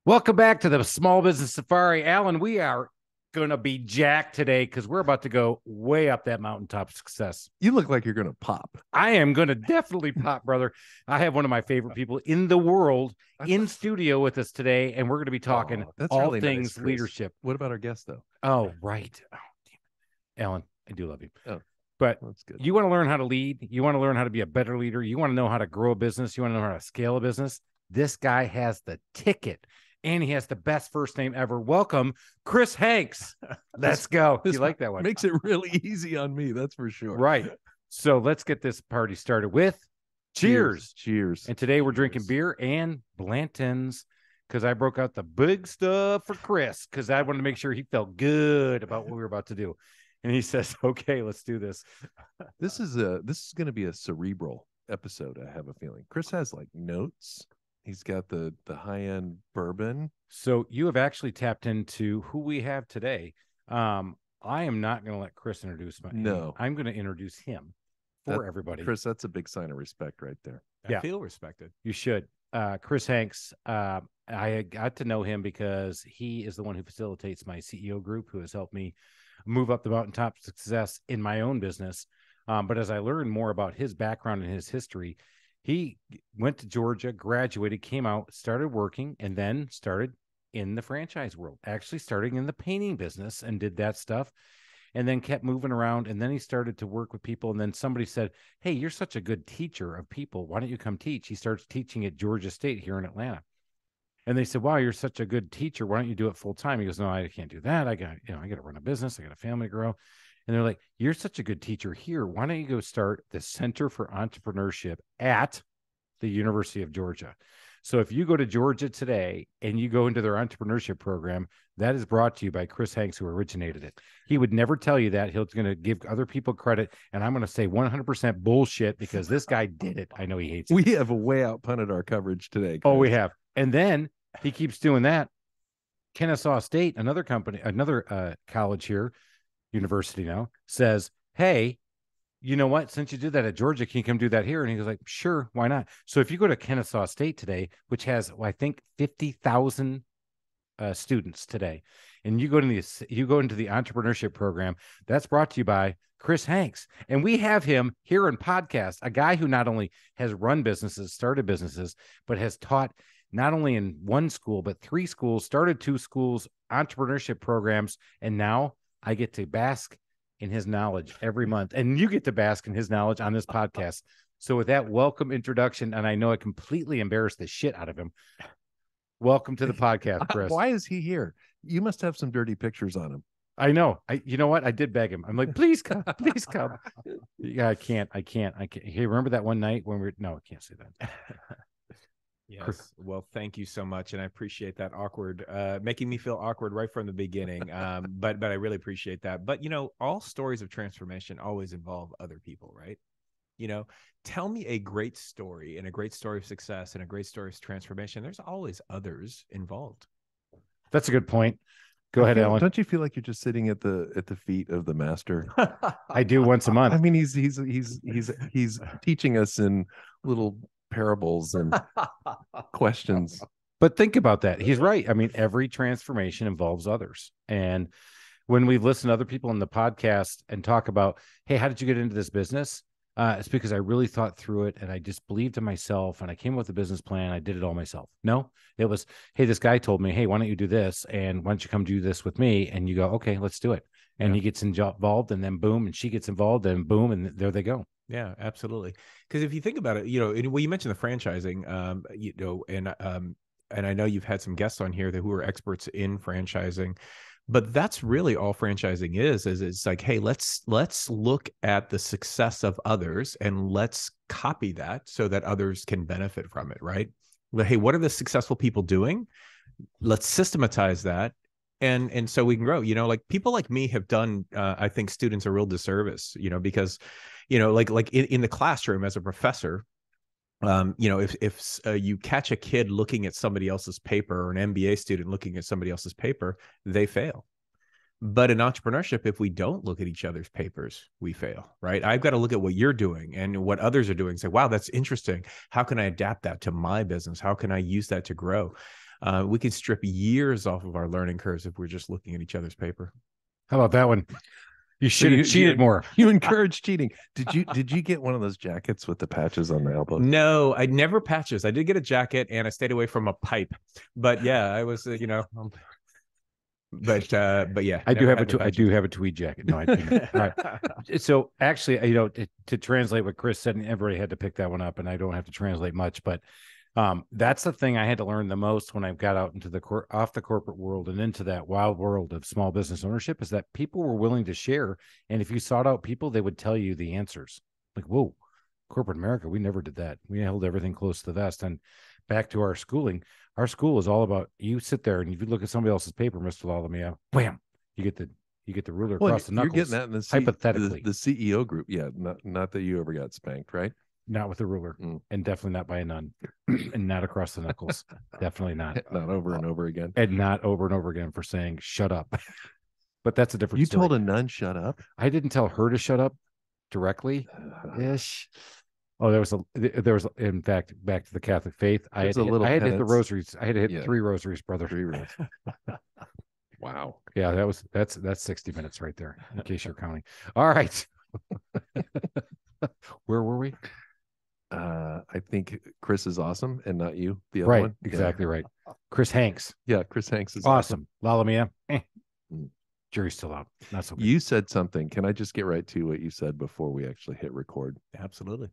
Welcome back to the Small Business Safari. Alan, we are going to be jacked today because we're about to go way up that mountaintop of success. You look like you're going to pop. I am going to definitely pop, brother. I have one of my favorite people in the world in studio with us today, and we're going to be talking all really things nice, leadership. What about our guest, though? Oh, right. Oh, damn it. Alan, I do love you. Oh. But that's good. You want to learn how to lead. You want to learn how to be a better leader. You want to know how to grow a business. You want to know how to scale a business. This guy has the ticket. And he has the best first name ever. Welcome, Chris Hanks. Let's go. You like that one? Makes it really easy on me, that's for sure. Right. So let's get this party started with cheers. Cheers. And today we're drinking beer and Blanton's because I broke out the big stuff for Chris because I wanted to make sure he felt good about what we were about to do. And he says, okay, let's do this. This is going to be a cerebral episode, I have a feeling. Chris has like notes. He's got the high-end bourbon. So you have actually tapped into who we have today. I am not going to let Chris introduce him. I'm going to introduce him for everybody. Chris, that's a big sign of respect right there. I feel respected. You should. Chris Hanks, I got to know him because he is the one who facilitates my CEO group, who has helped me move up the mountaintop success in my own business. But as I learned more about his background and his history, he went to Georgia, graduated, came out, started working, and then started in the franchise world, actually starting in the painting business and did that stuff, and then kept moving around. And then he started to work with people. And then somebody said, hey, you're such a good teacher of people. Why don't you come teach? He starts teaching at Georgia State here in Atlanta. And they said, wow, you're such a good teacher. Why don't you do it full time? He goes, no, I can't do that. I got to run a business. I got a family to grow. And they're like, you're such a good teacher here. Why don't you go start the Center for Entrepreneurship at the University of Georgia? So if you go to Georgia today and you go into their entrepreneurship program, that is brought to you by Chris Hanks, who originated it. He would never tell you that. He's going to give other people credit. And I'm going to say 100% bullshit because this guy did it. I know he hates it. We have way out punted our coverage today, Chris. Oh, we have. And then he keeps doing that. Kennesaw State, another company, another college here, university now, says, hey, you know what? Since you did that at Georgia, can you come do that here? And he was like, sure, why not? So if you go to Kennesaw State today, which has, I think, 50,000 students today, and you go into the entrepreneurship program, that's brought to you by Chris Hanks. And we have him here in podcast, a guy who not only has run businesses, started businesses, but has taught not only in one school, but 3 schools, started 2 schools, entrepreneurship programs, and now I get to bask in his knowledge every month, and you get to bask in his knowledge on this podcast. So with that welcome introduction, and I know I completely embarrassed the shit out of him, welcome to the podcast, Chris. Why is he here? You must have some dirty pictures on him. I know. You know what? I did beg him. I'm like, please come, please come. Yeah, I can't. Hey, remember that one night when no, I can't say that. Yes. Well, thank you so much. And I appreciate that making me feel awkward right from the beginning. But I really appreciate that. But, all stories of transformation always involve other people, right? Tell me a great story and a great story of success and a great story of transformation. There's always others involved. That's a good point. Go ahead, Alan. Don't you feel like you're just sitting at the feet of the master? I do once a month. I mean, he's teaching us in little parables and questions. But think about that. He's right. I mean, every transformation involves others. And when we listen to other people in the podcast and talk about, hey, how did you get into this business? It's because I really thought through it and I just believed in myself and I came up with a business plan. I did it all myself. No, it was, hey, this guy told me, hey, why don't you do this? And why don't you come do this with me? And you go, okay, let's do it. And he gets involved and then boom, and she gets involved and boom, and there they go. Yeah, absolutely. Because if you think about it, well, you mentioned the franchising, and I know you've had some guests on here who are experts in franchising, but that's really all franchising is it's like, hey, let's look at the success of others and let's copy that so that others can benefit from it, right? But hey, what are the successful people doing? Let's systematize that. And so we can grow, like people like me have done, I think students a real disservice, because, like in the classroom as a professor, if you catch a kid looking at somebody else's paper or an MBA student looking at somebody else's paper, they fail. But in entrepreneurship, if we don't look at each other's papers, we fail, right? I've got to look at what you're doing and what others are doing. Say, wow, that's interesting. How can I adapt that to my business? How can I use that to grow? We can strip years off of our learning curves if we're just looking at each other's paper. How about that one? You should have cheated more. You encourage cheating. Did you get one of those jackets with the patches on the elbow? No, I never patches. I did get a jacket and I stayed away from a pipe. But yeah, I was, but yeah, I do have a tweed jacket. No, I didn't. Right. So actually, to translate what Chris said, and everybody had to pick that one up, and I don't have to translate much, but that's the thing I had to learn the most when I got out into off the corporate world and into that wild world of small business ownership, is that people were willing to share. And if you sought out people, they would tell you the answers. Like, whoa, corporate America, we never did that. We held everything close to the vest. And back to our schooling, our school is all about, you sit there and if you look at somebody else's paper, Mr. Lalamiya, wham, you get the ruler across the knuckles. You're getting that in the hypothetically. The CEO group. Yeah. Not that you ever got spanked, right? Not with a ruler, and definitely not by a nun, and not across the knuckles. Definitely not. Not over and over again. And not over and over again for saying, shut up. But that's a different You story. told a nun, shut up? I didn't tell her to shut up directly-ish. Oh, there was, in fact, back to the Catholic faith. I had to hit the rosaries. I had to hit 3 rosaries, brother. 3 rosaries. Wow. Yeah, that's 60 minutes right there, in case you're counting. All right. Where were we? I think Chris is awesome and not you, the other right, one. Exactly right. Chris Hanks. Yeah, Chris Hanks is awesome. Lalamiya. Jury's still out. Not so good. You said something. Can I just get right to what you said before we actually hit record? Absolutely.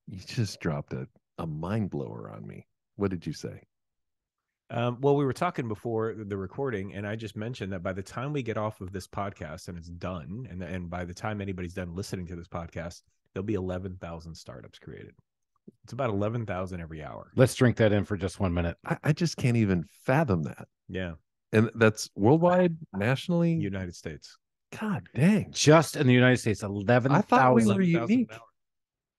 You just dropped a mind blower on me. What did you say? Well, we were talking before the recording, and I just mentioned that by the time we get off of this podcast and it's done, and by the time anybody's done listening to this podcast, there'll be 11,000 startups created. It's about 11,000 every hour. Let's drink that in for just 1 minute. I just can't even fathom that. Yeah. And that's worldwide, nationally? United States. God dang. Just in the United States, 11,000. I thought we were unique.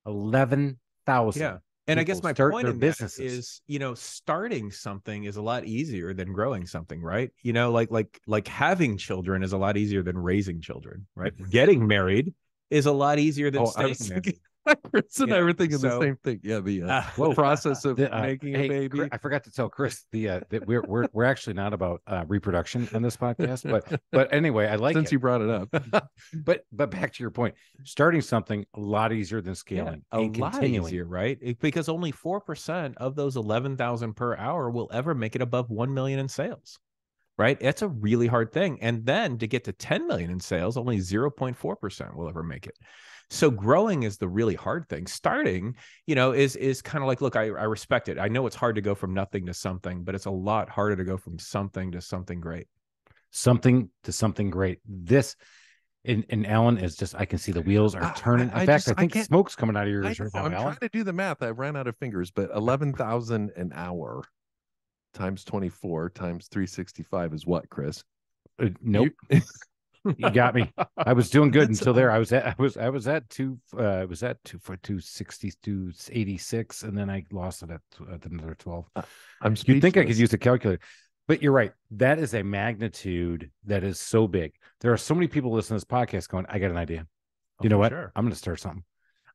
11,000. Yeah. And I guess my point in business is, starting something is a lot easier than growing something, right? Like having children is a lot easier than raising children, right? Getting married is a lot easier than staying married. Chris and I were thinking the same thing. Yeah, the process of making a baby. I forgot to tell Chris that we're actually not about reproduction on this podcast, but anyway, I like since you brought it up. but back to your point, starting something a lot easier than scaling, a lot easier, right? Because only 4% of those 11,000 per hour will ever make it above 1 million in sales. Right? It's a really hard thing. And then to get to 10 million in sales, only 0.4% will ever make it. So growing is the really hard thing. Starting, is kind of like, look, I respect it. I know it's hard to go from nothing to something, but it's a lot harder to go from something to something great. Something to something great. This, and Alan is just, I can see the wheels are turning. In fact, I think smoke's coming out of your ears right now, I'm Alan. trying to do the math. I ran out of fingers, but 11,000 an hour times 24 times 365 is what, Chris? Nope. You got me. I was doing good until there. I was at 260 to 86, and then I lost it at another 12. You'd think I could use a calculator, but you're right. That is a magnitude that is so big. There are so many people listening to this podcast going, I got an idea. You know what? Sure. I'm going to start something.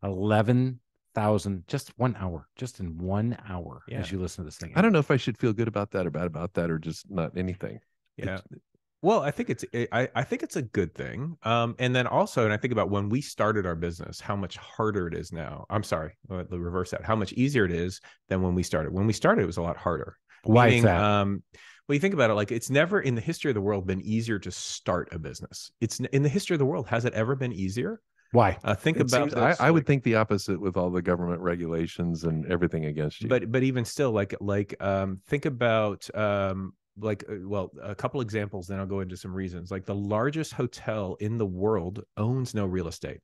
11,000, just 1 hour, just in 1 hour as you listen to this thing. I don't know if I should feel good about that or bad about that or just not anything. Yeah. Well, I think it's a good thing. And then also, and I think about when we started our business, how much harder it is now. I'm sorry, let me reverse that. How much easier it is than when we started. When we started, it was a lot harder. Why is that? Well, you think about it, like it's never in the history of the world been easier to start a business. It's in the history of the world. Has it ever been easier? Why? Think about this. I would think the opposite with all the government regulations and everything against you. But even still, think about a couple examples, then I'll go into some reasons. Like the largest hotel in the world owns no real estate.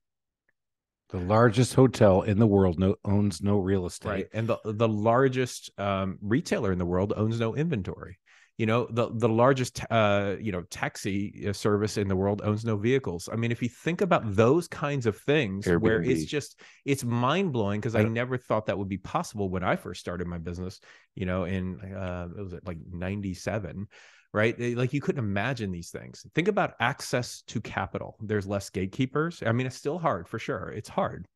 The largest hotel in the world owns no real estate. Right. And the largest retailer in the world owns no inventory. The largest taxi service in the world owns no vehicles. I mean, if you think about those kinds of things, Airbnb. Where it's mind blowing, because I never thought that would be possible when I first started my business. In it was like 97. right? Like you couldn't imagine these things. Think about access to capital. There's less gatekeepers. I mean, it's still hard for sure. It's hard,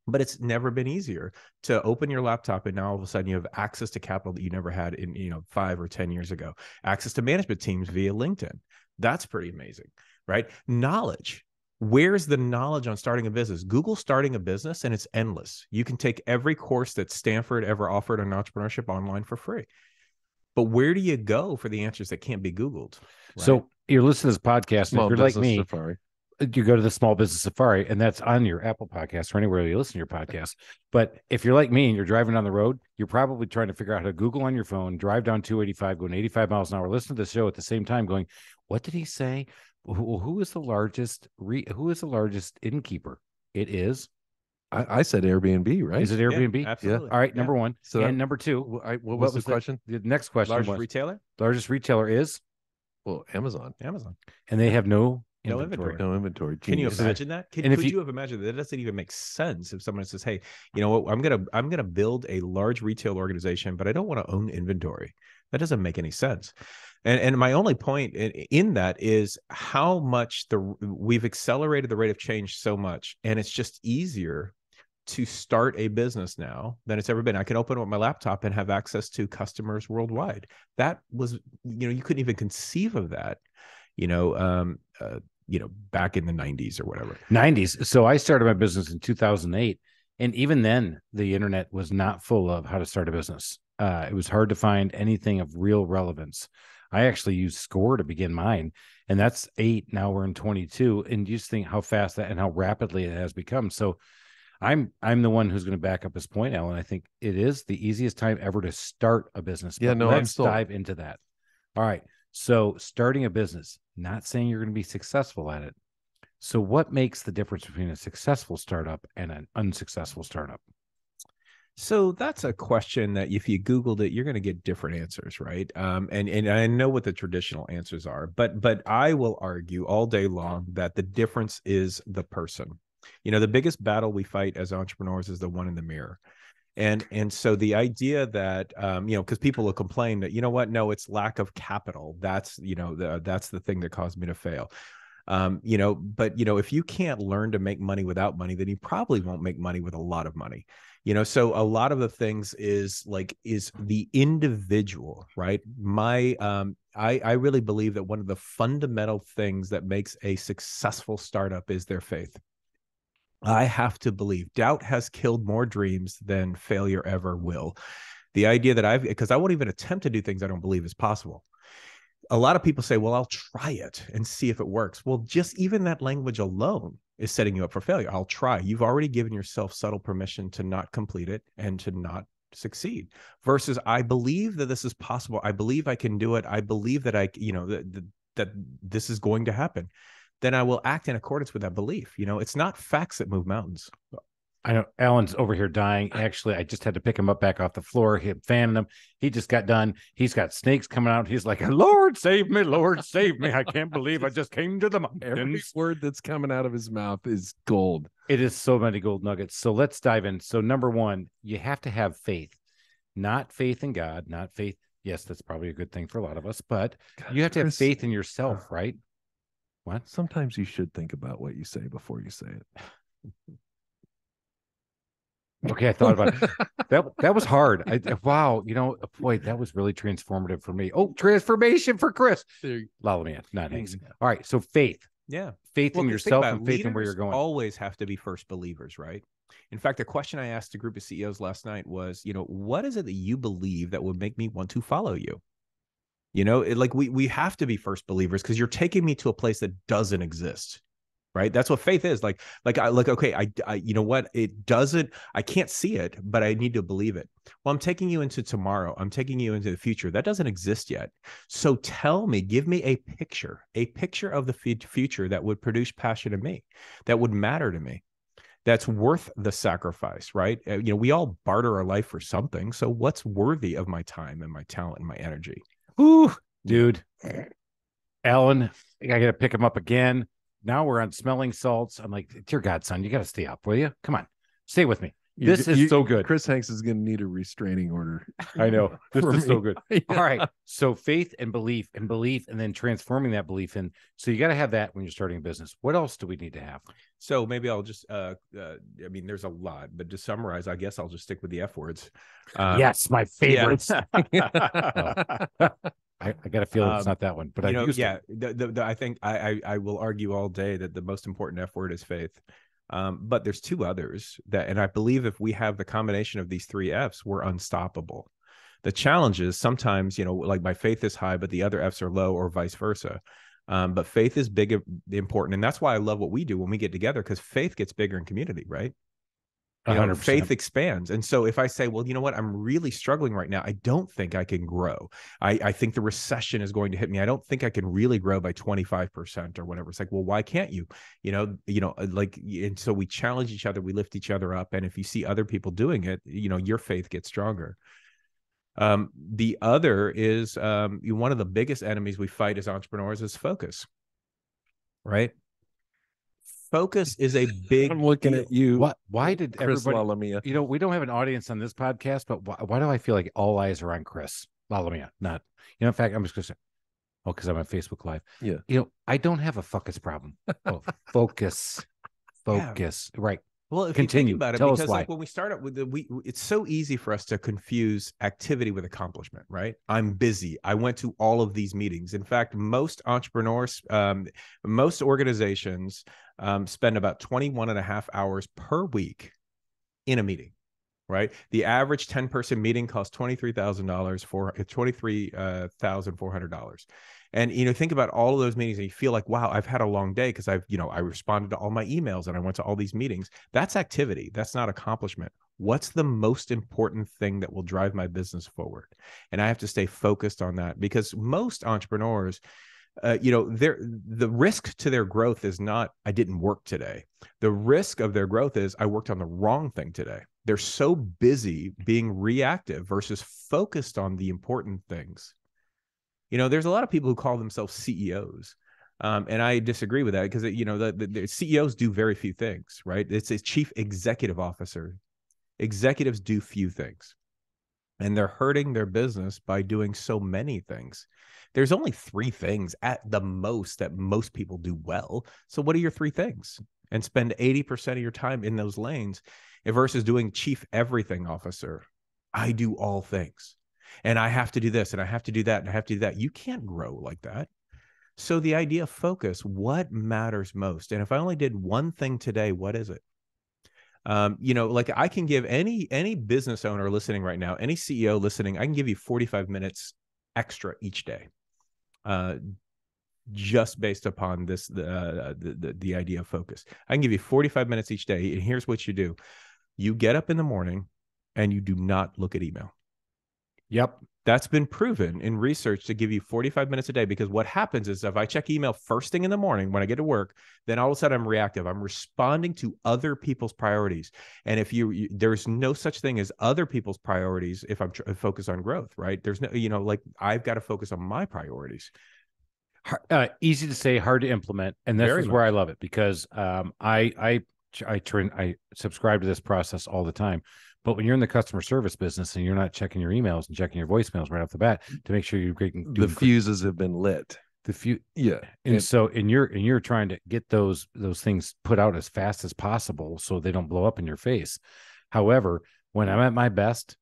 but it's never been easier to open your laptop and now all of a sudden you have access to capital that you never had in 5 or 10 years ago. Access to management teams via LinkedIn. That's pretty amazing, right? Knowledge. Where's the knowledge on starting a business? Google starting a business and it's endless. You can take every course that Stanford ever offered on entrepreneurship online for free. But where do you go for the answers that can't be Googled? Right? So you're listening to this podcast, and if you're like me, Safari. you go to the Small Business Safari, and that's on your Apple podcast or anywhere you listen to your podcast. But if you're like me and you're driving down the road, you're probably trying to figure out how to Google on your phone, drive down 285, going 85 miles an hour, listen to the show at the same time, going, what did he say? Who is the largest innkeeper? It is. I said Airbnb, right? Is it Airbnb? Yeah, absolutely. Yeah. All right, Yeah. number one. So and number two, what was the question? The next question Largest was retailer? largest retailer is, Well, Amazon. and they have no No inventory. inventory. No inventory. Can you Genius. imagine that? And if Could you- you have imagined that? That doesn't even make sense if someone says, hey, you know what, I'm gonna build a large retail organization, but I don't want to own inventory. That doesn't make any sense. And my only point in that is how much we've accelerated the rate of change so much, and it's just easier to start a business now than it's ever been. I can open up my laptop and have access to customers worldwide. That was, you couldn't even conceive of that, back in the 90s or whatever. 90s. So I started my business in 2008. And even then, the internet was not full of how to start a business. It was hard to find anything of real relevance. I actually used Score to begin mine, and that's 8. Now we're in 22. And you just think how fast that and how rapidly it has become. So I'm the one who's going to back up his point, Alan. I think it is the easiest time ever to start a business. Yeah, But no, let's dive into that. All right. So starting a business, not saying you're going to be successful at it. So what makes the difference between a successful startup and an unsuccessful startup? So that's a question that if you Googled it, you're going to get different answers, right? And I know what the traditional answers are, but I will argue all day long that the difference is the person. The biggest battle we fight as entrepreneurs is the one in the mirror. And so the idea that, because people will complain that, no, it's lack of capital. That's, that's the thing that caused me to fail. But if you can't learn to make money without money, then you probably won't make money with a lot of money. So a lot of the things is the individual, right? I really believe that one of the fundamental things that makes a successful startup is their faith. I have to believe. Doubt has killed more dreams than failure ever will. The idea that because I won't even attempt to do things I don't believe is possible. A lot of people say, well, I'll try it and see if it works. Well, just even that language alone is setting you up for failure. I'll try. You've already given yourself subtle permission to not complete it and to not succeed, versus I believe that this is possible. I believe I can do it. I believe that that this is going to happen. Then I will act in accordance with that belief. It's not facts that move mountains. I know Alan's over here dying. Actually, I just had to pick him up back off the floor. He fanning him. He just got done. He's got snakes coming out. He's like, Lord, save me. Lord, save me. I can't believe I just came to the mountains. Every word that's coming out of his mouth is gold. It is so many gold nuggets. So let's dive in. So number one, you have to have faith, not faith in God, not faith. Yes, that's probably a good thing for a lot of us, but you have to have faith in yourself, right? What? Sometimes you should think about what you say before you say it. Okay, I thought about it. That was hard. Wow, boy, that was really transformative for me. Oh, transformation for Chris. Lalamian, not Hanks. All right, so faith. Yeah. Faith in yourself and faith in where you're going. Always have to be first believers, right? In fact, the question I asked a group of CEOs last night was, what is it that you believe that would make me want to follow you? We have to be first believers because you're taking me to a place that doesn't exist. Right. That's what faith is. Okay, I you know what? It doesn't, I can't see it, but I need to believe it. Well, I'm taking you into tomorrow. I'm taking you into the future. That doesn't exist yet. So give me a picture of the future that would produce passion in me, that would matter to me, that's worth the sacrifice, right? We all barter our life for something. So what's worthy of my time and my talent and my energy? Ooh, dude. Alan, I got to pick him up again. Now we're on smelling salts. I'm like, dear God, son, you got to stay up, will you? Come on, stay with me. This is so good. Chris Hanks is going to need a restraining order. I know. This For is so me. good. Yeah. All right. So faith and belief, and then transforming that belief in. So you got to have that when you're starting a business. What else do we need to have? So maybe I'll just, I mean, there's a lot, but to summarize, I guess I'll just stick with the F words. Yes, my favorites. Yeah. I got a feeling it's not that one, but I used yeah, it. I think I will argue all day that the most important F word is faith. But there's two others that, and I believe if we have the combination of these three Fs, we're unstoppable. The challenge is sometimes, like my faith is high, but the other Fs are low, or vice versa. But faith is big, important. And that's why I love what we do when we get together, because faith gets bigger in community, right? 100%. Faith expands. And so if I say, well, you know what, I'm really struggling right now, I don't think I can grow. I think the recession is going to hit me. I don't think I can really grow by 25% or whatever. It's like, well, why can't you? And so we challenge each other, we lift each other up. And if you see other people doing it, your faith gets stronger. The other is one of the biggest enemies we fight as entrepreneurs is focus, right? Focus is a big. I'm looking at you. Why did Chris everybody? Lalamia. We don't have an audience on this podcast, but why do I feel like all eyes are on Chris Lalamia? Not, in fact, I'm just going to say, because I'm on Facebook Live. Yeah. I don't have a focus problem. Oh, focus, Yeah. right? Well, if Continue. you think about it, Tell us because why. like when we start out with it's so easy for us to confuse activity with accomplishment, right? I'm busy. I went to all of these meetings. In fact, most entrepreneurs, most organizations spend about 21.5 hours per week in a meeting, right? The average 10-person meeting costs $23,000 for $23,400. And, think about all of those meetings and you feel like, wow, I've had a long day because I responded to all my emails and I went to all these meetings. That's activity. That's not accomplishment. What's the most important thing that will drive my business forward? And I have to stay focused on that, because most entrepreneurs, the risk to their growth is not, I didn't work today. The risk of their growth is, I worked on the wrong thing today. They're so busy being reactive versus focused on the important things. There's a lot of people who call themselves CEOs. And I disagree with that, because, the CEOs do very few things, right? It's a chief executive officer. Executives do few things, and they're hurting their business by doing so many things. There's only 3 things at the most that most people do well. So what are your 3 things? And spend 80% of your time in those lanes versus doing chief everything officer. I do all things, and I have to do this, and I have to do that, and I have to do that. You can't grow like that. So the idea of focus, what matters most? And if I only did one thing today, what is it? Like I can give any business owner listening right now, any CEO listening, I can give you 45 minutes extra each day, just based upon this, the idea of focus. I can give you 45 minutes each day. And here's what you do. You get up in the morning and you do not look at email. Yep. That's been proven in research to give you 45 minutes a day, because what happens is if I check email first thing in the morning when I get to work, then all of a sudden I'm reactive. I'm responding to other people's priorities. And if there's no such thing as other people's priorities if I'm focused on growth, right? There's no, like I've got to focus on my priorities. Easy to say, hard to implement. And this is where I love it, because I subscribe to this process all the time. But when you're in the customer service business and you're not checking your emails and checking your voicemails right off the bat to make sure you're getting the fuses have been lit. Yeah. And so you're trying to get those things put out as fast as possible so they don't blow up in your face. However, when I'm at my best,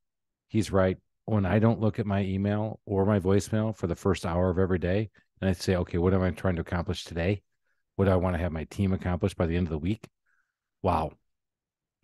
he's right. When I don't look at my email or my voicemail for the first hour of every day, and I say, okay, what am I trying to accomplish today? What do I want to have my team accomplish by the end of the week? Wow.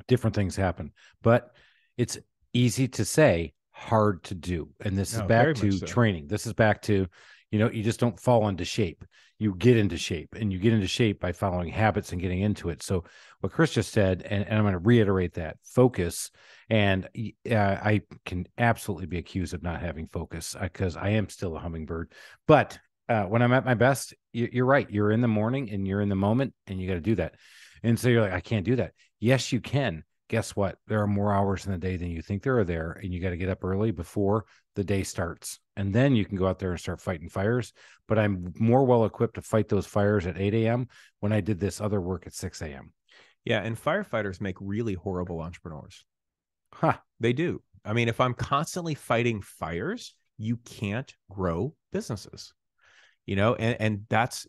Different things happen. But it's easy to say, hard to do. And this is back to training. This is back to, you just don't fall into shape. You get into shape, and you get into shape by following habits and getting into it. So what Chris just said, and I'm going to reiterate that, focus. And I can absolutely be accused of not having focus because I am still a hummingbird. But when I'm at my best, you're right. You're in the morning and you're in the moment, and you got to do that. And so you're like, I can't do that. Yes, you can. Guess what? There are more hours in the day than you think there are there, and you got to get up early before the day starts. And then you can go out there and start fighting fires. But I'm more well equipped to fight those fires at 8 a.m. when I did this other work at 6 a.m. Yeah. And firefighters make really horrible entrepreneurs. Huh. They do. I mean, if I'm constantly fighting fires, you can't grow businesses. And that's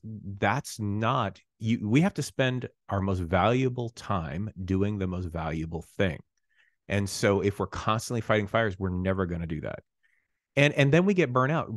not you. We have to spend our most valuable time doing the most valuable thing. And so if we're constantly fighting fires, we're never going to do that. And then we get burnout,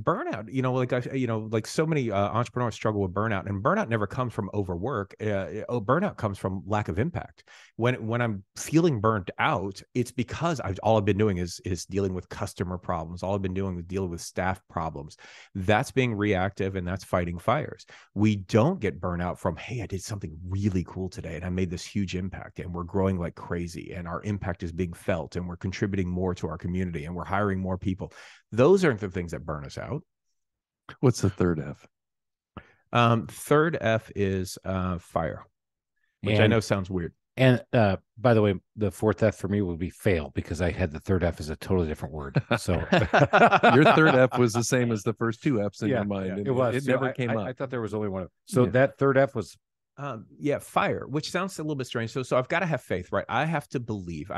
like so many entrepreneurs struggle with burnout, and burnout never comes from overwork. Burnout comes from lack of impact. When I'm feeling burnt out, it's because all I've been doing is dealing with customer problems. All I've been doing is dealing with staff problems. That's being reactive, and that's fighting fires. We don't get burnout from, hey, I did something really cool today and I made this huge impact, and we're growing like crazy, and our impact is being felt, and we're contributing more to our community, and we're hiring more people. Those aren't the things that burn us out. What's the third F? Third F is fire, which I know sounds weird. And by the way, the fourth F for me will be fail, because I had the third F as a totally different word. So your third F was the same as the first two F's in your mind. Yeah, it was. It never came up. I thought there was only one. So that third F was fire, which sounds a little bit strange. So I've got to have faith, right? I have to believe,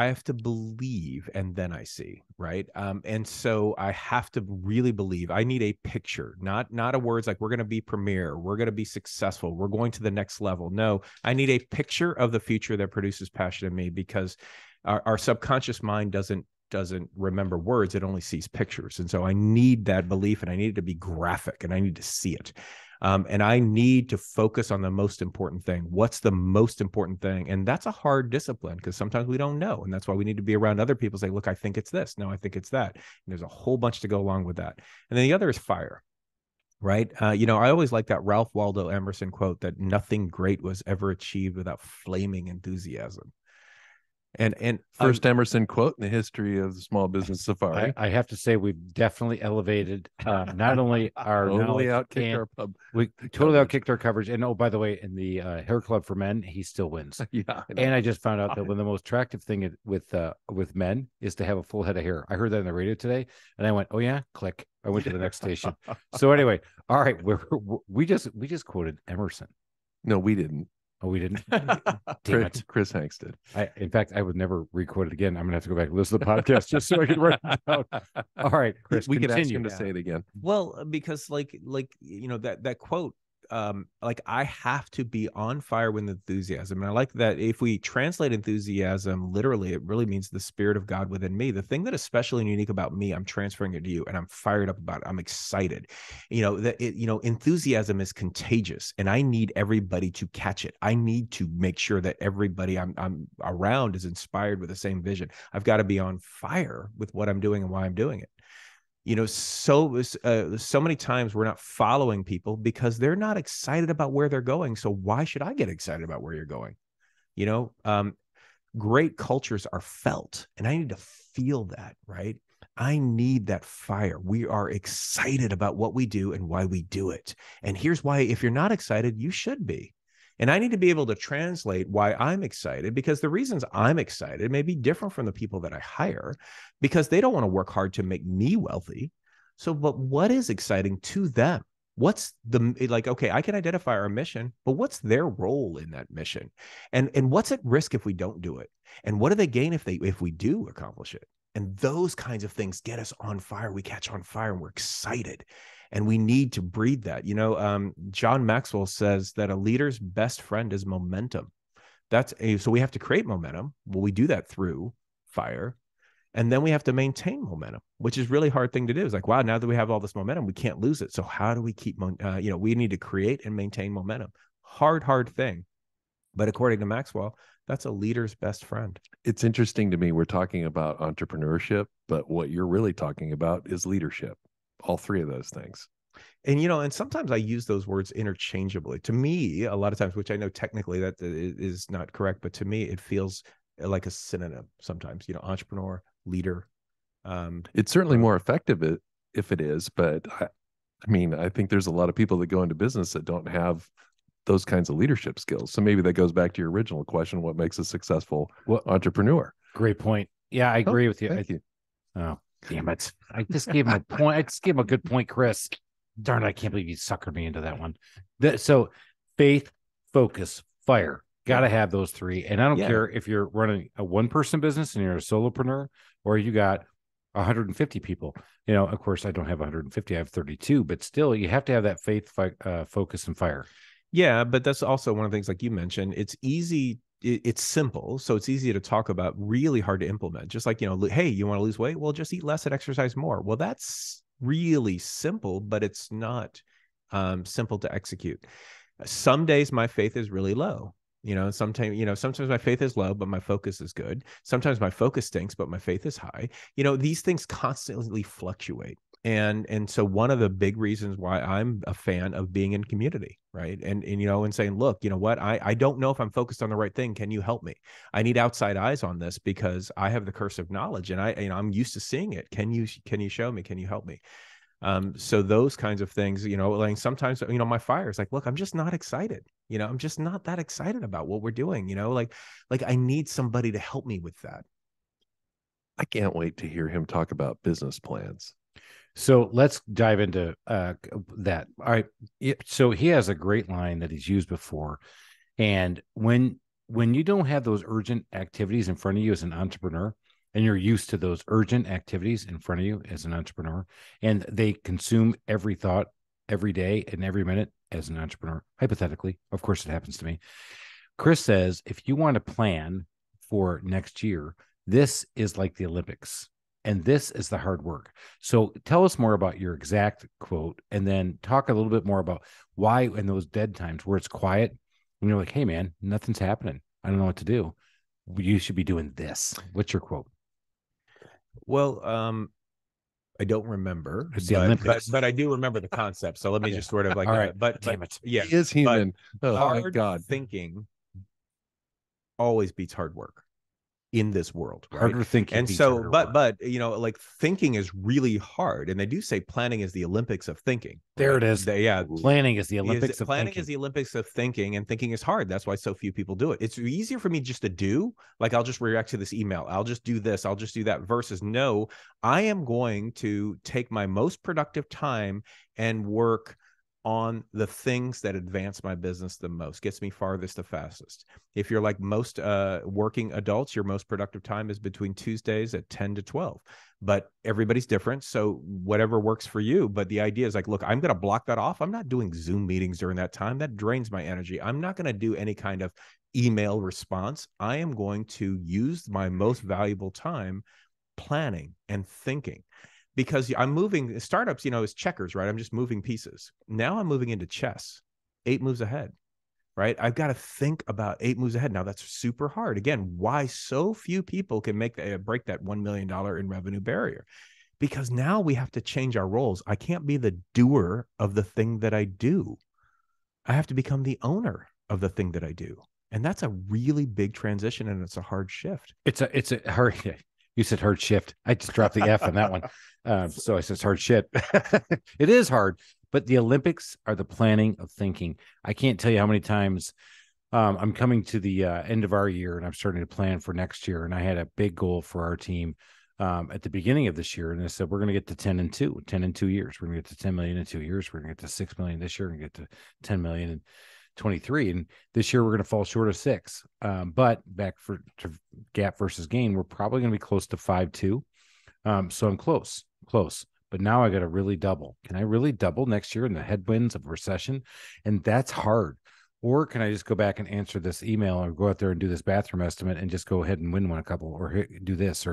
and then I see, right? And so I have to really believe. I need a picture, not a words like we're going to be premier, we're going to be successful, we're going to the next level. No, I need a picture of the future that produces passion in me, because our subconscious mind doesn't remember words, it only sees pictures. And so I need that belief, and I need it to be graphic, and I need to see it. And I need to focus on the most important thing. What's the most important thing? And that's a hard discipline, because sometimes we don't know. And that's why we need to be around other people, say, look, I think it's this. No, I think it's that. And there's a whole bunch to go along with that. And then the other is fire, right? I always like that Ralph Waldo Emerson quote that nothing great was ever achieved without flaming enthusiasm. And first Emerson quote in the history of the Small Business Safari. I have to say we've definitely elevated not only our totally outkicked our pub. We totally outkicked our coverage. And oh, by the way, in the hair club for men, he still wins. Yeah. And I just found out that one of the most attractive thing with men is to have a full head of hair. I heard that on the radio today, and I went, oh yeah, click. I went to the next station. So anyway, all right, we just quoted Emerson. No, we didn't. Oh, we didn't. Damn it. Chris Hanks did. In fact, I would never record it again. I'm gonna have to go back and listen to the podcast just so I can write it down. All right, Chris, we could ask him to say it again. Well, because that quote, I have to be on fire with enthusiasm. And I like that if we translate enthusiasm literally, it really means the spirit of God within me. The thing that is special and unique about me, I'm transferring it to you, and I'm fired up about it. I'm excited. Enthusiasm is contagious, and I need everybody to catch it. I need to make sure that everybody I'm around is inspired with the same vision. I've got to be on fire with what I'm doing and why I'm doing it. So many times we're not following people because they're not excited about where they're going. So why should I get excited about where you're going? Great cultures are felt, and I need to feel that, right? I need that fire. We are excited about what we do and why we do it. And here's why, if you're not excited, you should be. And I need to be able to translate why I'm excited, because the reasons I'm excited may be different from the people that I hire, because they don't want to work hard to make me wealthy. So, but what is exciting to them? What's okay, I can identify our mission, but what's their role in that mission? And what's at risk if we don't do it? And what do they gain if we do accomplish it? And those kinds of things get us on fire. We catch on fire and we're excited. And we need to breed that. John Maxwell says that a leader's best friend is momentum. So we have to create momentum. Well, we do that through fire. And then we have to maintain momentum, which is a really hard thing to do. It's like, wow, now that we have all this momentum, we can't lose it. So how do we keep, we need to create and maintain momentum. Hard thing. But according to Maxwell, that's a leader's best friend. It's interesting to me. We're talking about entrepreneurship, but what you're really talking about is leadership. All three of those things. And, and sometimes I use those words interchangeably. To me, a lot of times, which I know technically that is not correct, but to me, it feels like a synonym sometimes, entrepreneur, leader. It's certainly more effective if it is, but I think there's a lot of people that go into business that don't have those kinds of leadership skills. So maybe that goes back to your original question, what makes a successful entrepreneur? Great point. Yeah, I agree with you. Thank you. Oh, damn it. I just gave him a point. I just gave him a good point, Chris. Darn it, I can't believe you suckered me into that one. So faith, focus, fire. Got to have those three. And I don't Yeah. care if you're running a one-person business and you're a solopreneur, or you got 150 people. Of course, I don't have 150. I have 32, but still, you have to have that faith, focus, and fire. Yeah, but that's also one of the things, like you mentioned, it's easy. It's simple, so it's easy to talk about, really hard to implement. Just like, hey, you want to lose weight? Well, just eat less and exercise more. Well, that's really simple, but it's not simple to execute. Some days my faith is really low. Sometimes my faith is low, but my focus is good. Sometimes my focus stinks, but my faith is high. These things constantly fluctuate. And so one of the big reasons why I'm a fan of being in community, right? And saying, look, you know what? I don't know if I'm focused on the right thing. Can you help me? I need outside eyes on this because I have the curse of knowledge and I'm used to seeing it. Can you show me? Can you help me? So those kinds of things, like sometimes, my fire is like, look, I'm just not excited. I'm just not that excited about what we're doing, like I need somebody to help me with that. I can't wait to hear him talk about business plans. So let's dive into that. All right. So he has a great line that he's used before. And when you don't have those urgent activities in front of you as an entrepreneur, and you're used to those urgent activities in front of you as an entrepreneur, and they consume every thought every day and every minute as an entrepreneur, hypothetically, of course it happens to me. Chris says, if you want to plan for next year, this is like the Olympics. And this is the hard work. So tell us more about your exact quote, and then talk a little bit more about why in those dead times where it's quiet and you're like, hey, man, nothing's happening. I don't know what to do. You should be doing this. What's your quote? Well, I don't remember, It's the Olympics. but I do remember the concept. So let me just sort of like, all right, but damn it. Yeah, he is human. Oh hard my God. Thinking always beats hard work in this world, right? Harder thinking. And so, but like thinking is really hard. And they do say planning is the Olympics of thinking. There right? it is. Planning is the Olympics of planning thinking. is the Olympics of thinking, and thinking is hard. That's why so few people do it. It's easier for me just to do, like, I'll just react to this email. I'll just do this. I'll just do that, versus no, I am going to take my most productive time and work on the things that advance my business the most, gets me farthest the fastest. If you're like most working adults, your most productive time is between Tuesdays at 10 to 12, but everybody's different. So whatever works for you. But the idea is like, look, I'm going to block that off. I'm not doing Zoom meetings during that time. That drains my energy. I'm not going to do any kind of email response. I am going to use my most valuable time planning and thinking. Because I'm moving startups, is checkers, right? I'm just moving pieces. Now I'm moving into chess, 8 moves ahead, right? I've got to think about 8 moves ahead. Now that's super hard. Again, why so few people can break that $1 million in revenue barrier? Because now we have to change our roles. I can't be the doer of the thing that I do. I have to become the owner of the thing that I do. And that's a really big transition, and it's a hard shift. It's a hard. You said hard shift. I just dropped the F on that one. So I said hard shit. It is hard, but the Olympics are the planning of thinking. I can't tell you how many times I'm coming to the end of our year and I'm starting to plan for next year. And I had a big goal for our team at the beginning of this year. And I said, we're going to get to 10 in 2 years. We're going to get to 10 million in 2 years. We're going to get to 6 million this year and get to 10 million in 23. And this year we're going to fall short of 6. But back to gap versus gain, we're probably going to be close to 5.2. So I'm close, but now I got to really double. Can I really double next year in the headwinds of recession? And that's hard. Or can I just go back and answer this email or go out there and do this bathroom estimate and just go ahead and win one a couple, or do this,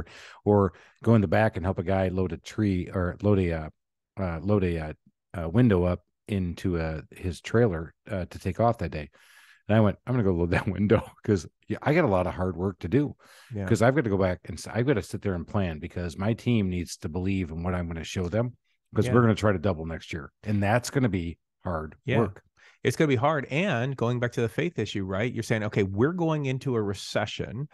or go in the back and help a guy load a tree or load a window up into his trailer to take off that day. And I went, I'm going to go load that window because I got a lot of hard work to do, because I've got to go back and I've got to sit there and plan, because my team needs to believe in what I'm going to show them, because we're going to try to double next year. And that's going to be hard work. It's going to be hard. And going back to the faith issue, right? You're saying, okay, we're going into a recession.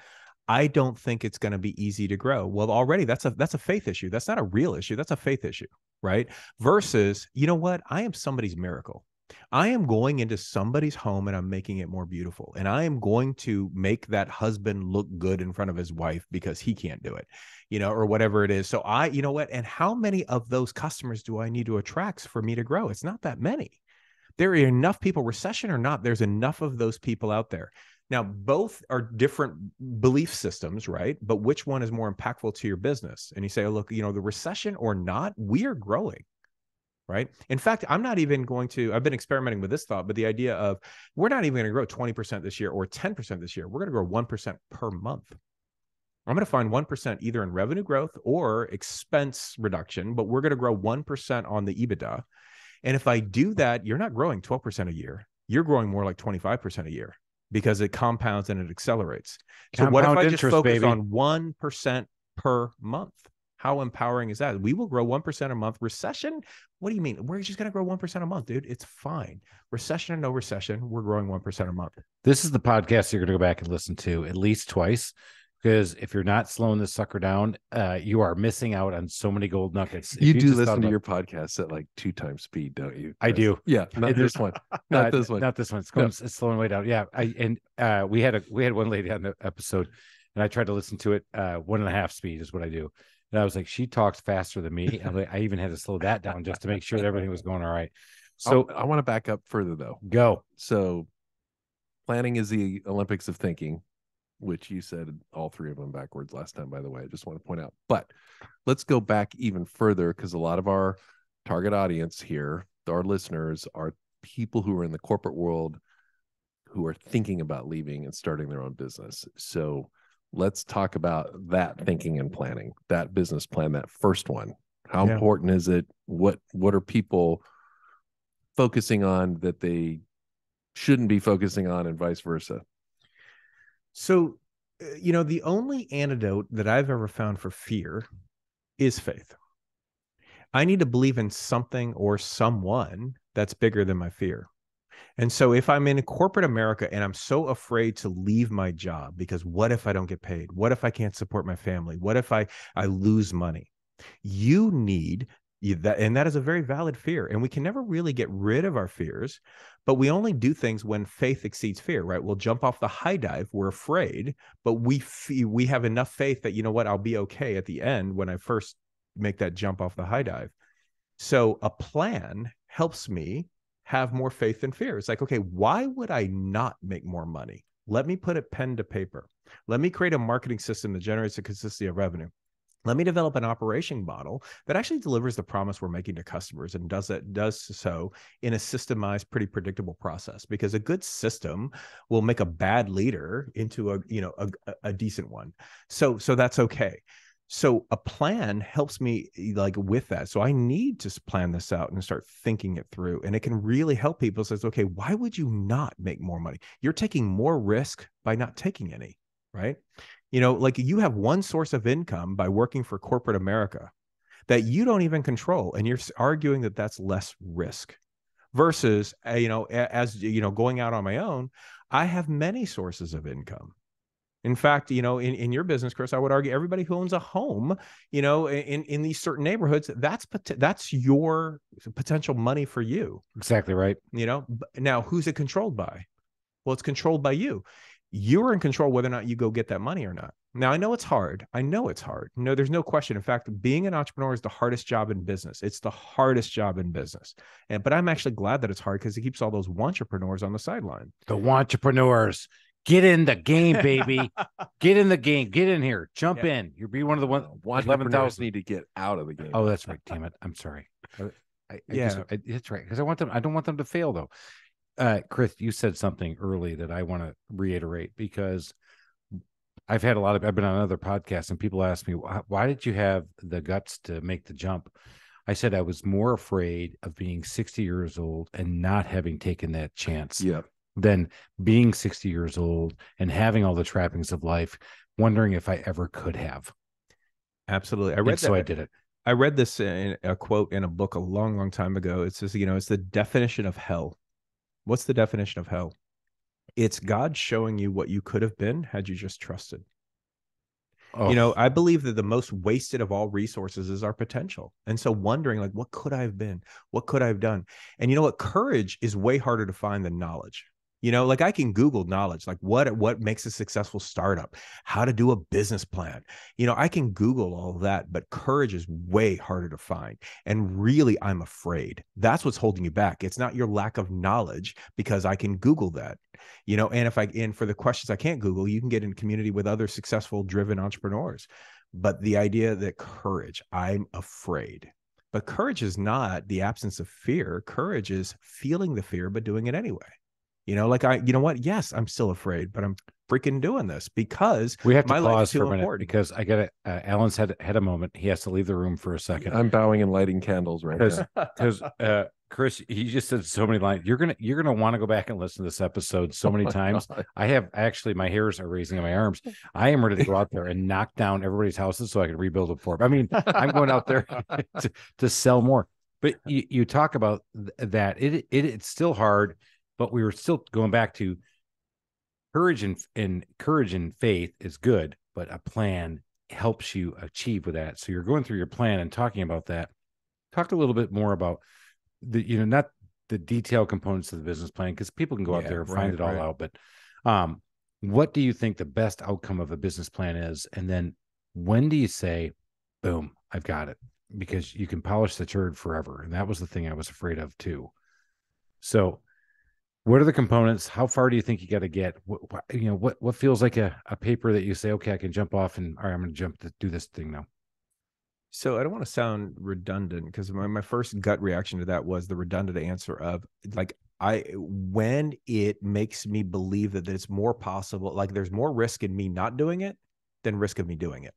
I don't think it's going to be easy to grow. Well, already that's a faith issue. That's not a real issue. That's a faith issue, right? Versus, you know what? I am somebody's miracle. I am going into somebody's home and I'm making it more beautiful. And I am going to make that husband look good in front of his wife because he can't do it, or whatever it is. So you know what? And how many of those customers do I need to attract for me to grow? It's not that many. There are enough people, recession or not, there's enough of those people out there. Now, both are different belief systems, right? But which one is more impactful to your business? And you say, oh, look, the recession or not, we are growing, right? In fact, I'm not even going to, I've been experimenting with this thought, but the idea of we're not even going to grow 20% this year or 10% this year. We're going to grow 1% per month. I'm going to find 1% either in revenue growth or expense reduction, but we're going to grow 1% on the EBITDA. And if I do that, you're not growing 12% a year. You're growing more like 25% a year because it compounds and it accelerates. So what if I just focus on 1% per month? How empowering is that? We will grow 1% a month. Recession? What do you mean? We're just going to grow 1% a month, dude. It's fine. Recession or no recession, we're growing 1% a month. This is the podcast you're going to go back and listen to at least twice. Because if you're not slowing this sucker down, you are missing out on so many gold nuggets. You do listen to your podcasts at like 2 times speed, don't you? I do. Yeah, not this one. Not this one. Not this one. It's slowing way down. Yeah. We had one lady on the episode, and I tried to listen to it 1.5 speed is what I do. And I was like, she talks faster than me. And I even had to slow that down just to make sure that everything was going all right. So I want to back up further though. Go. So planning is the Olympics of thinking, which you said all 3 of them backwards last time, by the way. I just want to point out. But let's go back even further, because a lot of our target audience here, our listeners, are people who are in the corporate world who are thinking about leaving and starting their own business. So let's talk about that thinking and planning, that business plan, that first one. How important is it? What are people focusing on that they shouldn't be focusing on, and vice versa? So, the only antidote that I've ever found for fear is faith. I need to believe in something or someone that's bigger than my fear. And so if I'm in corporate America and I'm so afraid to leave my job because what if I don't get paid? What if I can't support my family? What if I lose money? You need that, and that is a very valid fear. And we can never really get rid of our fears, but we only do things when faith exceeds fear, right? We'll jump off the high dive. We're afraid, but we have enough faith that, I'll be okay at the end when I first make that jump off the high dive. So a plan helps me have more faith than fear. It's like, okay, why would I not make more money? Let me put it pen to paper. Let me create a marketing system that generates a consistency of revenue. Let me develop an operation model that actually delivers the promise we're making to customers and does so in a systemized, pretty predictable process, because a good system will make a bad leader into a decent one. So that's okay. So a plan helps me with that. So I need to plan this out and start thinking it through. And it can really help people. Says, okay, why would you not make more money? You're taking more risk by not taking any, right? You have one source of income by working for corporate America that you don't even control. And you're arguing that that's less risk versus, going out on my own, I have many sources of income. In fact, in your business, Chris, I would argue everybody who owns a home, in these certain neighborhoods, that's your potential money for you. Exactly right. Now, who's it controlled by? Well, it's controlled by you. You're in control whether or not you go get that money or not. Now, I know it's hard. No, there's no question. In fact, being an entrepreneur is the hardest job in business. It's the hardest job in business. But I'm actually glad that it's hard, because it keeps all those wantrepreneurs on the sideline. The wantrepreneurs. Get in the game, baby. Get in the game. Get in here. Jump in. You'll be one of the 11,000 need to get out of the game. Oh, that's right. Damn it. I'm sorry. That's right. Because I don't want them to fail, though. Chris, you said something early that I want to reiterate, because I've been on another podcast and people ask me, why did you have the guts to make the jump? I said I was more afraid of being 60 years old and not having taken that chance. Yeah. Than being 60 years old and having all the trappings of life, wondering if I ever could have. Absolutely. I did it. I read this in a quote in a book a long, long time ago. It says, it's the definition of hell. What's the definition of hell? It's God showing you what you could have been had you just trusted. Oh. I believe that the most wasted of all resources is our potential. And so wondering, what could I have been? What could I have done? And courage is way harder to find than knowledge. I can Google knowledge, what makes a successful startup, how to do a business plan. I can Google all of that, but courage is way harder to find. And really, I'm afraid. That's what's holding you back. It's not your lack of knowledge, because I can Google that. You know, and for the questions I can't Google, you can get in community with other successful, driven entrepreneurs. But the idea that courage, I'm afraid. But courage is not the absence of fear. Courage is feeling the fear, but doing it anyway. You know, like you know what? Yes, I'm still afraid, but I'm freaking doing this because we have to my pause life's too for a minute important. because I got Alan's had a moment. He has to leave the room for a second. I'm bowing and lighting candles right now. Because Chris, he just said so many lines. You're gonna want to go back and listen to this episode so many times. God. I have actually, my hairs are raising on my arms. I am ready to go out there and knock down everybody's houses so I can rebuild it for them. I mean, I'm going out there to sell more. But you talk about that it's still hard, but we were still going back to courage and faith is good, but a plan helps you achieve with that. So you're going through your plan and talking about that. Talk a little bit more about not the detailed components of the business plan, because people can go out there and find it all out. But what do you think the best outcome of a business plan is? And then when do you say, boom, I've got it? Because you can polish the turd forever. And that was the thing I was afraid of too. So what are the components? How far do you think you got to get? What feels like a paper that you say, okay, I can jump off and all right, I'm going to jump to do this thing now. So I don't want to sound redundant, because my first gut reaction to that was the redundant answer of like, when it makes me believe that it's more possible, like there's more risk in me not doing it than risk of me doing it.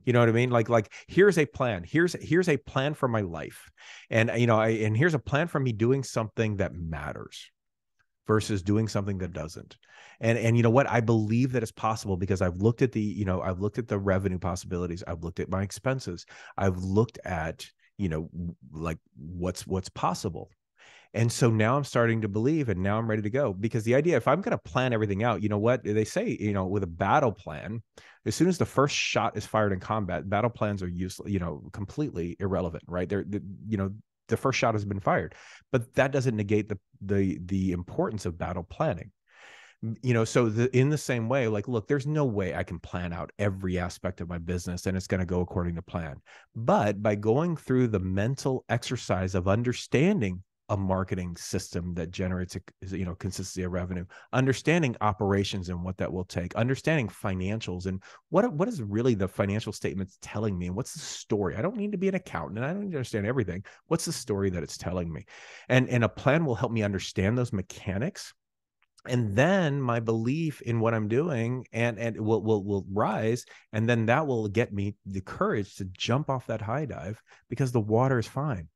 You know what I mean? Like here's a plan. Here's a plan for my life. And, and here's a plan for me doing something that matters versus doing something that doesn't. And you know what? I believe that it's possible because I've looked at the revenue possibilities. I've looked at my expenses. I've looked at, like what's possible. And so now I'm starting to believe, and now I'm ready to go, because the idea, if I'm going to plan everything out, you know what they say, with a battle plan, as soon as the first shot is fired in combat, battle plans are useless, completely irrelevant, right? The first shot has been fired, but that doesn't negate the importance of battle planning. So in the same way, like, look, there's no way I can plan out every aspect of my business and it's going to go according to plan. But by going through the mental exercise of understanding a marketing system that generates consistency of revenue, understanding operations and what that will take, understanding financials and what is really the financial statements telling me, and what's the story. I don't need to be an accountant and I don't need to understand everything. What's the story that it's telling me? And a plan will help me understand those mechanics. And then my belief in what I'm doing and will rise. And then that will get me the courage to jump off that high dive because the water is fine.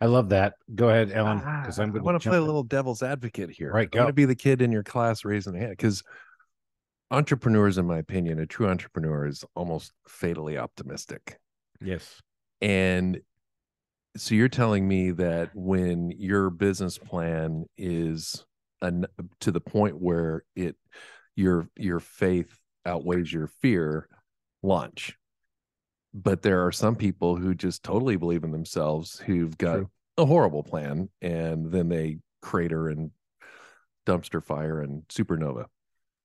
I love that. Go ahead, Ellen, because I want to play a little devil's advocate here. Right, I'm going to be the kid in your class raising the hand, because entrepreneurs, in my opinion, a true entrepreneur is almost fatally optimistic. Yes. And so you're telling me that when your business plan is to the point where your faith outweighs your fear, launch. But there are some people who just totally believe in themselves, who've got a horrible plan, and then they crater and dumpster fire and supernova.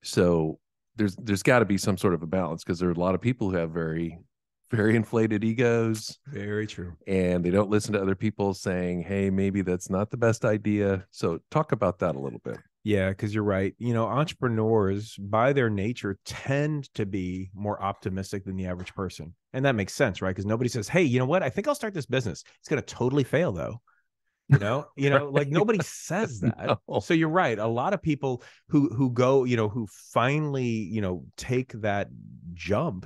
So there's got to be some sort of a balance, because there are a lot of people who have very, very inflated egos. Very true. And they don't listen to other people saying, hey, maybe that's not the best idea. So talk about that a little bit. Yeah, because you're right. Entrepreneurs by their nature tend to be more optimistic than the average person. And that makes sense, right? Because nobody says, hey, you know what? I think I'll start this business. It's going to totally fail though. Like nobody says that. No. So you're right. A lot of people who go, who finally, take that jump,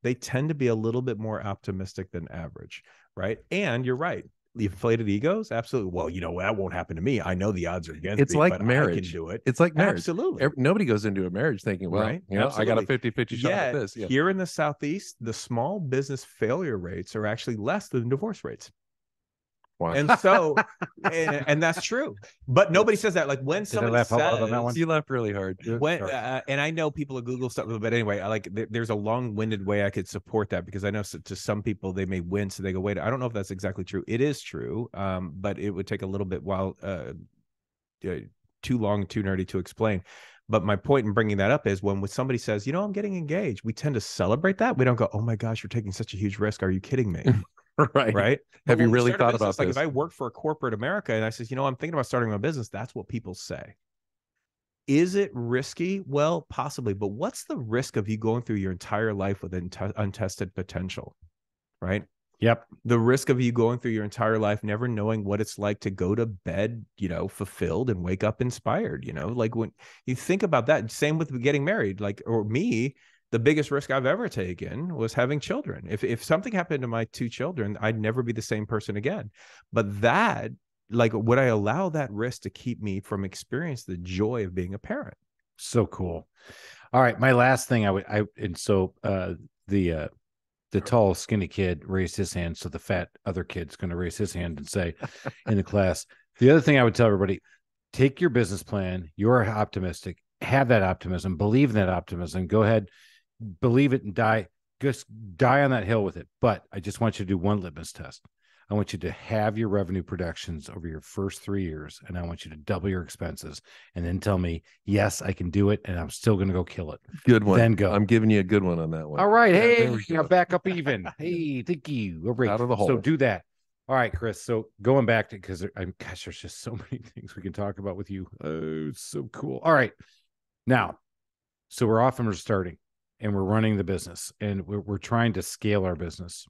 they tend to be a little bit more optimistic than average, right? And you're right. The inflated egos, absolutely. Well, that won't happen to me. I know the odds are against me. It's like but marriage. I can do it. It's like marriage. Absolutely. Nobody goes into a marriage thinking, well, right? I got a 50-50 shot at this. Yeah. Here in the Southeast, the small business failure rates are actually less than divorce rates. Wow. And so, and that's true, but nobody says that. Like when somebody says, you laughed really hard. When, and I know people will Google stuff, but anyway, there's a long-winded way I could support that, because I know to some people they may wince, so they go, wait, I don't know if that's exactly true. It is true, but it would take a little bit too long, too nerdy to explain. But my point in bringing that up is when somebody says, I'm getting engaged, we tend to celebrate that. We don't go, oh my gosh, you're taking such a huge risk. Are you kidding me? Right. Have you really thought about this? Like if I work for a corporate America and I says, I'm thinking about starting my business, that's what people say. Is it risky? Well, possibly, but what's the risk of you going through your entire life with untested potential, right? Yep. The risk of you going through your entire life, never knowing what it's like to go to bed, fulfilled and wake up inspired, like when you think about that, same with getting married, like, or me, the biggest risk I've ever taken was having children. If something happened to my 2 children, I'd never be the same person again. But that, like, would I allow that risk to keep me from experiencing the joy of being a parent? So cool. All right. My last thing the tall, skinny kid raised his hand. So the fat other kid's going to raise his hand and say in the class, the other thing I would tell everybody, take your business plan. You're optimistic, have that optimism, believe in that optimism, go ahead, believe it and just die on that hill with it. But I just want you to do one litmus test. I want you to have your revenue projections over your first 3 years, and I want you to double your expenses, and then tell me, yes, I can do it, and I'm still going to go kill it. Good one. Then go. I'm giving you a good one on that one. All right. Hey, I'm back up even. Hey, thank you. All right. Out of the hole. So do that. All right, Chris. So going back to, because gosh, there's just so many things we can talk about with you. Oh, it's so cool. All right. Now, so we're off and we're starting, and we're running the business, and we're trying to scale our business.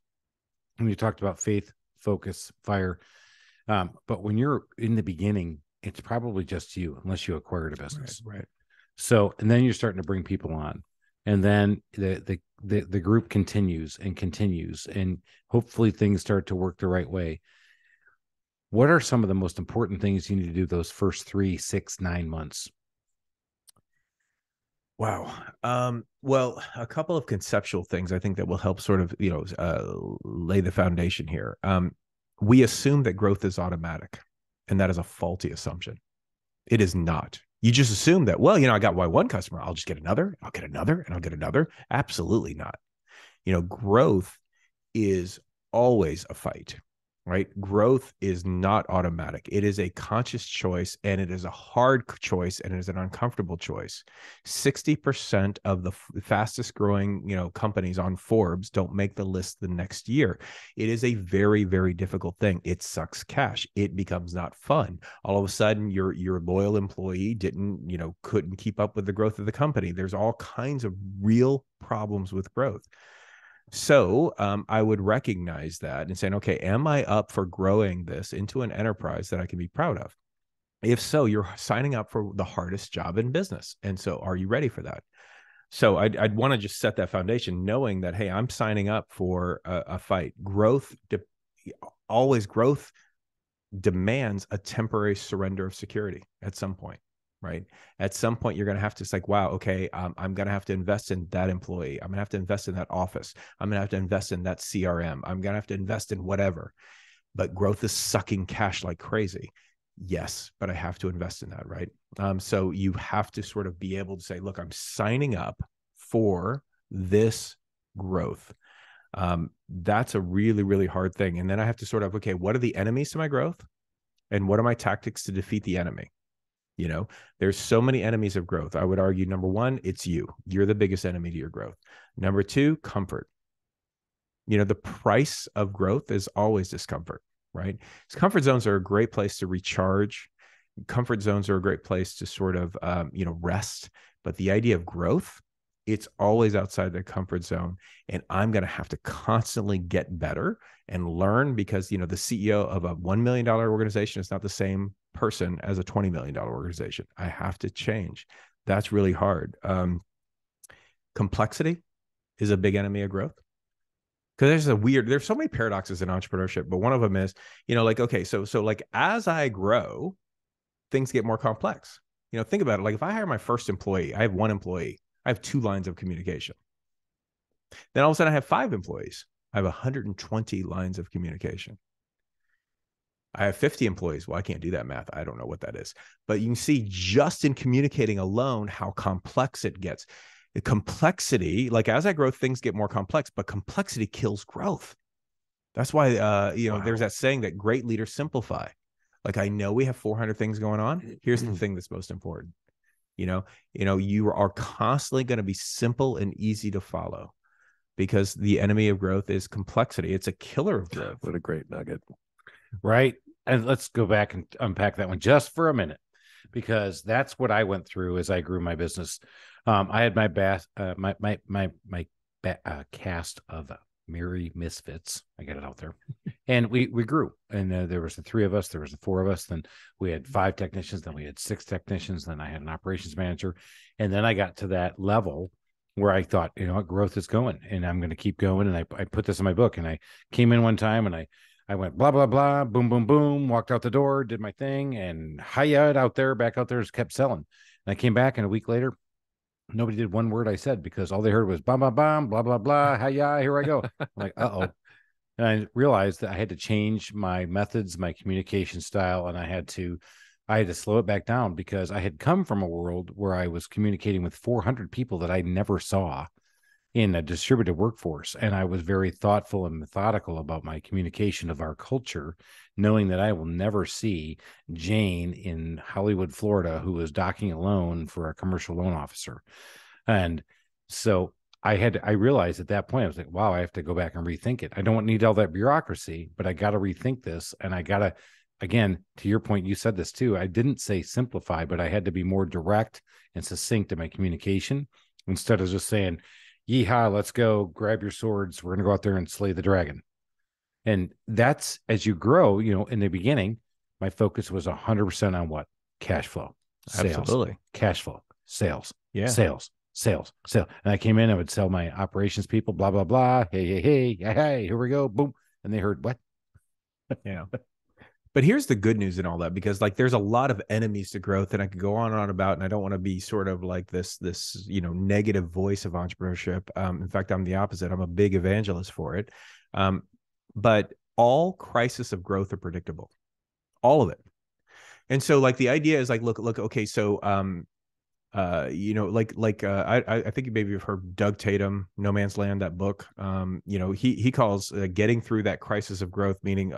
And we talked about faith, focus, fire. But when you're in the beginning, it's probably just you, unless you acquired a business. Right. So, and then you're starting to bring people on, and then the group continues, and hopefully things start to work the right way. What are some of the most important things you need to do those first 3, 6, 9 months? Wow. Well, a couple of conceptual things I think that will help sort of, lay the foundation here. We assume that growth is automatic, and that is a faulty assumption. It is not. You just assume that, well, I got one customer, I'll just get another, I'll get another, and I'll get another. Absolutely not. Growth is always a fight, right? Growth is not automatic. It is a conscious choice, and it is a hard choice, and it is an uncomfortable choice. 60% of the fastest growing, companies on Forbes don't make the list the next year. It is a very, very difficult thing. It sucks cash. It becomes not fun. All of a sudden, your loyal employee couldn't keep up with the growth of the company. There's all kinds of real problems with growth. So I would recognize that and saying, okay, am I up for growing this into an enterprise that I can be proud of? If so, you're signing up for the hardest job in business. And so are you ready for that? So I'd want to just set that foundation, knowing that, hey, I'm signing up for a fight. Growth demands a temporary surrender of security at some point. Right. At some point, you're going to have to say, wow, okay, I'm going to have to invest in that employee. I'm going to have to invest in that office. I'm going to have to invest in that CRM. I'm going to have to invest in whatever. But growth is sucking cash like crazy. Yes, but I have to invest in that. Right. So you have to sort of be able to say, look, I'm signing up for this growth. That's a really, really hard thing. And then I have to sort of, okay, what are the enemies to my growth? And what are my tactics to defeat the enemy? There's so many enemies of growth. I would argue, number one, it's you. You're the biggest enemy to your growth. Number two, comfort. The price of growth is always discomfort, right? So comfort zones are a great place to recharge. Comfort zones are a great place to sort of, rest. But the idea of growth, it's always outside the comfort zone. And I'm going to have to constantly get better and learn, because, the CEO of a $1 million organization is not the same person as a $20 million organization. I have to change. That's really hard. Complexity is a big enemy of growth, because there's so many paradoxes in entrepreneurship, but one of them is, okay, so like as I grow, things get more complex. Think about it. Like if I hire my first employee, I have 1 employee, I have 2 lines of communication. Then all of a sudden I have 5 employees. I have 120 lines of communication. I have 50 employees. Well, I can't do that math. I don't know what that is. But you can see just in communicating alone how complex it gets. The complexity, like as I grow, things get more complex, but complexity kills growth. That's why, wow, there's that saying that great leaders simplify. Like, I know we have 400 things going on. Here's the thing that's most important. You are constantly going to be simple and easy to follow, because the enemy of growth is complexity. It's a killer of growth. What a great nugget. Right. And let's go back and unpack that one just for a minute, because that's what I went through as I grew my business. I had my cast of merry misfits. I got it out there, and we grew. And there was the 3 of us. There was the 4 of us. Then we had 5 technicians. Then we had 6 technicians. Then I had an operations manager, and then I got to that level where I thought, you know what, growth is going, and I'm going to keep going. And I put this in my book. And I came in one time, and I went blah blah blah, boom boom boom, walked out the door, did my thing, and hiya back out there, just kept selling. And I came back, and a week later, nobody did one word I said, because all they heard was bam, bam, bam, blah, blah, blah. Hiya, here I go. I'm like, uh-oh. And I realized that I had to change my methods, my communication style, and I had to slow it back down, because I had come from a world where I was communicating with 400 people that I never saw in a distributed workforce. And I was very thoughtful and methodical about my communication of our culture, knowing that I will never see Jane in Hollywood, Florida, who was docking a loan for a commercial loan officer. And so I realized at that point, I was like, wow, I have to go back and rethink it. I don't need all that bureaucracy, but I got to rethink this. And I got to, again, to your point, you said this too. I didn't say simplify, but I had to be more direct and succinct in my communication, instead of just saying, yeehaw, let's go, grab your swords, we're going to go out there and slay the dragon. And that's, as you grow, you know, in the beginning, my focus was 100% on what? Cash flow, sales, Absolutely. cash flow, sales, Yeah. sales. And I came in, I would sell my operations people, blah, blah, blah. Hey, here we go. Boom. And they heard what? Yeah. But here's the good news in all that, because like there's a lot of enemies to growth, and I could go on and on about, and I don't want to be sort of like this, you know, negative voice of entrepreneurship. In fact, I'm the opposite. I'm a big evangelist for it. But all crisis of growth are predictable, all of it. And so like the idea is like, look, okay. So, you know, I think maybe you've heard Doug Tatum, No Man's Land, that book. You know, he calls getting through that crisis of growth, meaning